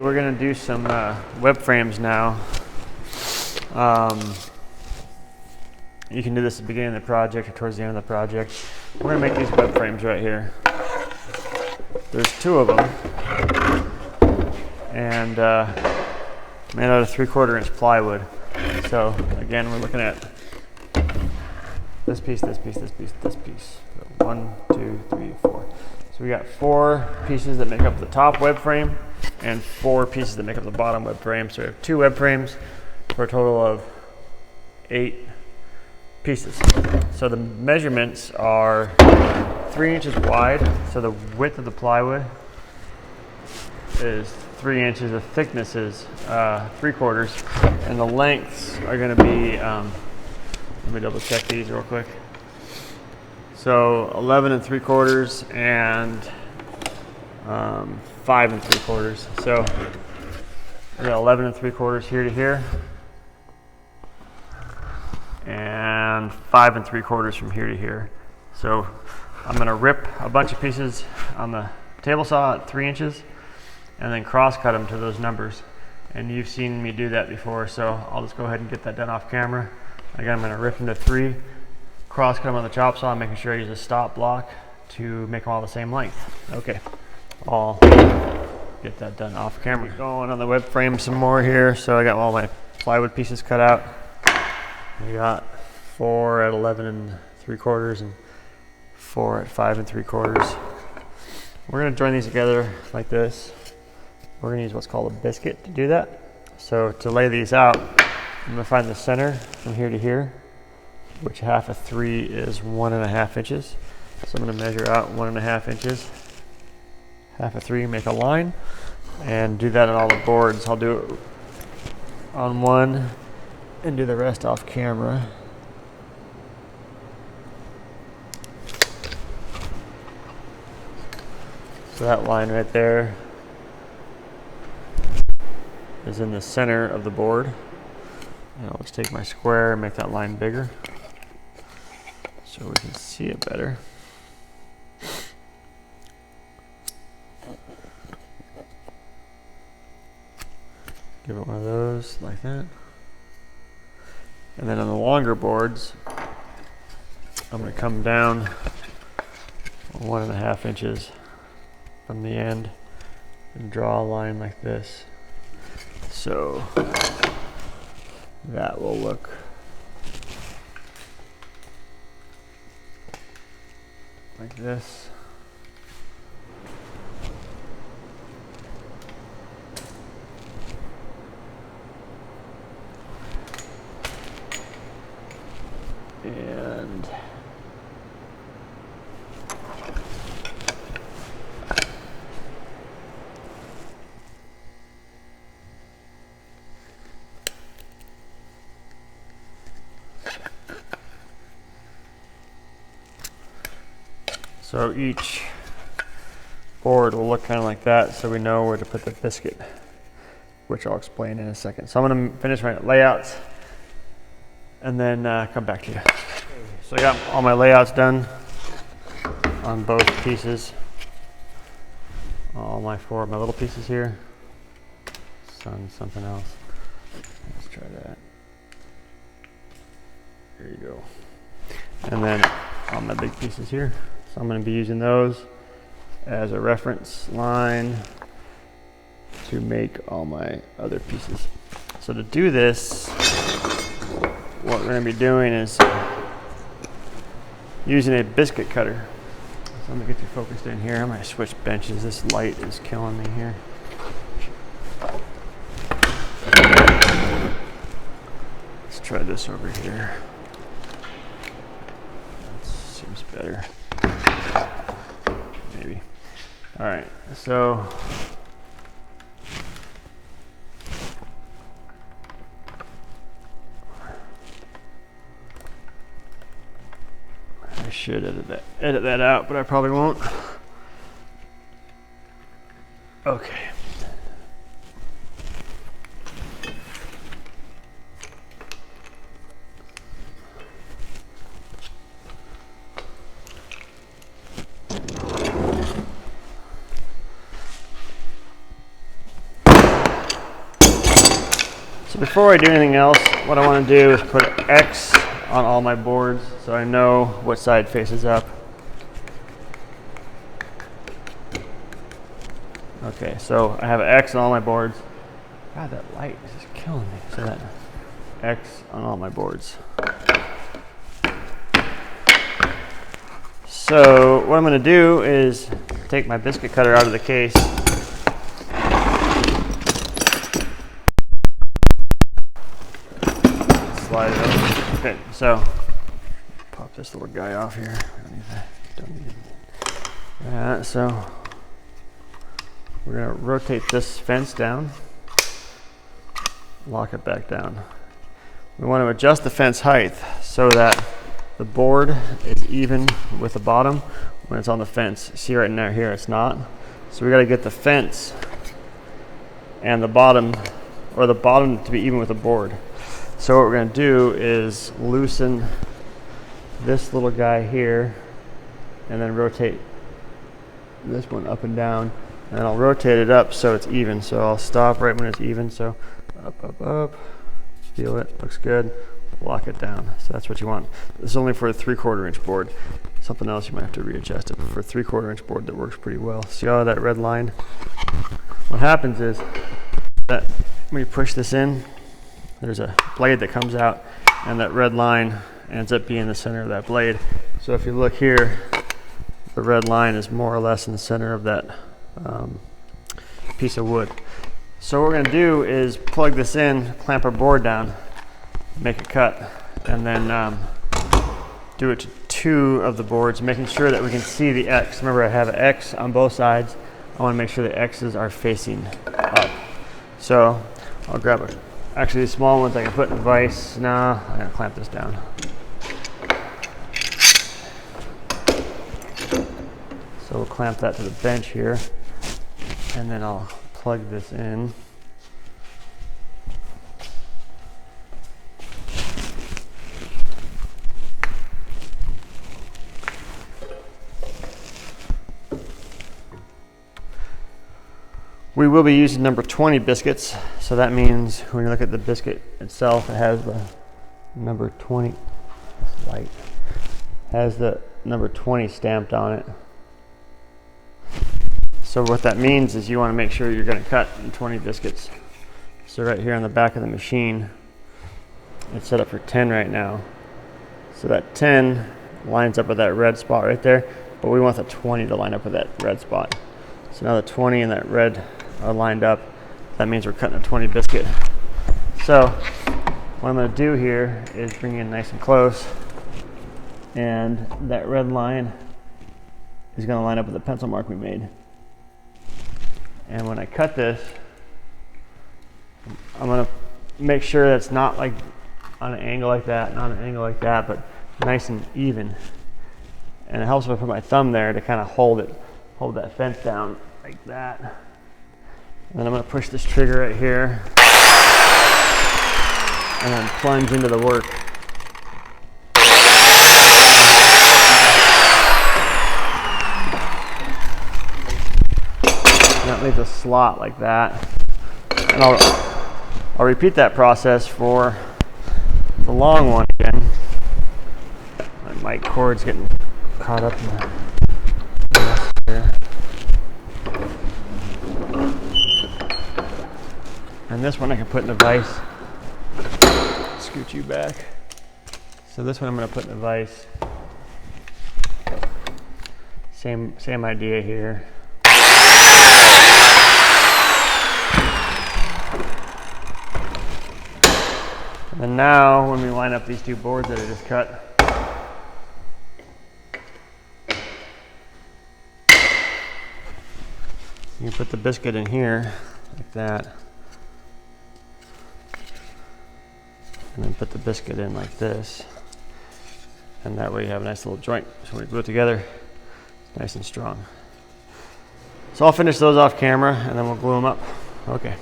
We're gonna do some web frames now. You can do this at the beginning of the project or towards the end of the project. We're gonna make these web frames right here. There's 2 of them, and made out of 3/4 inch plywood. So again, we're looking at this piece, this piece, this piece, this piece. So 1, 2, 3, 4. So we got 4 pieces that make up the top web frame and 4 pieces that make up the bottom web frame. So we have 2 web frames for a total of 8 pieces. So the measurements are 3 inches wide. So the width of the plywood is 3 inches. The thickness is 3/4, and the lengths are going to be. Let me double check these real quick. So 11 3/4 and 5 3/4. So we got 11 3/4 here to here, and 5 3/4 from here to here. So I'm going to rip a bunch of pieces on the table saw at 3 inches, and then cross cut them to those numbers. And you've seen me do that before, so I'll just go ahead and get that done off camera. Again, I'm going to rip into 3, cross cut them on the chop saw, making sure I use a stop block to make them all the same length. Okay, I'll get that done off camera. Going on the web frame some more here. So I got all my plywood pieces cut out. We got 4 at 11 3/4 and 4 at 5 3/4. We're going to join these together like this. We're going to use what's called a biscuit to do that. So to lay these out, I'm going to find the center from here to here, which half of 3 is 1.5 inches. So I'm going to measure out 1.5 inches. Half of 3, make a line, and do that on all the boards. I'll do it on one and do the rest off camera. So that line right there is in the center of the board. And I'll just take my square and make that line bigger so we can see it better. Give it one of those like that. And then on the longer boards, I'm going to come down 1.5 inches from the end and draw a line like this. So that will look like this. And so each board will look kind of like that, so we know where to put the biscuit, which I'll explain in a second. So I'm going to finish my layouts and then come back to you. So I got all my layouts done on both pieces. All my 4 of my little pieces here. Something else. Let's try that. There you go. And then all my big pieces here. So I'm going to be using those as a reference line to make all my other pieces. So to do this, what we're going to be doing is using a biscuit cutter. So I'm going to get you focused in here. I'm going to switch benches. This light is killing me here. Let's try this over here. That seems better. Maybe. All right, so I should edit that out, but I probably won't. Okay. So before I do anything else, what I want to do is put an X on all my boards so I know what side faces up. Okay, so I have an X on all my boards. God, that light is just killing me. So that X on all my boards. So what I'm going to do is take my biscuit cutter out of the case. Slide it over. Okay, so pop this little guy off here. Don't need that. So we're going to rotate this fence down, lock it back down. We want to adjust the fence height so that the board is even with the bottom when it's on the fence. See right now here it's not. So we got to get the fence and the bottom, or the bottom to be even with the board. So what we're going to do is loosen this little guy here and then rotate this one up and down, and then I'll rotate it up so it's even. So I'll stop right when it's even. So up, up, up. Feel it, looks good. Lock it down. So that's what you want. This is only for a 3/4 inch board. Something else you might have to readjust it. But for a 3/4 inch board, that works pretty well. See all that red line? What happens is that when you push this in, there's a blade that comes out, and that red line ends up being the center of that blade. So if you look here, the red line is more or less in the center of that piece of wood. So what we're going to do is plug this in, clamp our board down, make it cut, and then do it to 2 of the boards, making sure that we can see the X. Remember, I have an X on both sides. I want to make sure the X's are facing up. So I'll grab actually these small ones I can put in a vise. No, I'm going to clamp this down. So we'll clamp that to the bench here, and then I'll plug this in. We will be using number 20 biscuits, so that means when you look at the biscuit itself, it has the number 20. This light has the number 20 stamped on it. So what that means is you want to make sure you're going to cut in 20 biscuits. So right here on the back of the machine, it's set up for 10 right now. So that 10 lines up with that red spot right there, but we want the 20 to line up with that red spot. So now the 20 and that red are lined up. That means we're cutting a 20 biscuit. So what I'm going to do here is bring in nice and close, and that red line is going to line up with the pencil mark we made. And when I cut this, I'm going to make sure that's not like on an angle like that, not an angle like that, but nice and even. And it helps if I put my thumb there to kind of hold that fence down like that. And then I'm going to push this trigger right here and then plunge into the work. And that leaves a slot like that. And I'll repeat that process for the long one again. My mic cord's getting caught up in the mess here. And this one I can put in a vise. Scoot you back. So this one I'm going to put in a vise. Same idea here. And now when we line up these 2 boards that I just cut, you put the biscuit in here like that, and then put the biscuit in like this, and that way you have a nice little joint. So when you glue it together, it's nice and strong. So I'll finish those off camera and then we'll glue them up. Okay.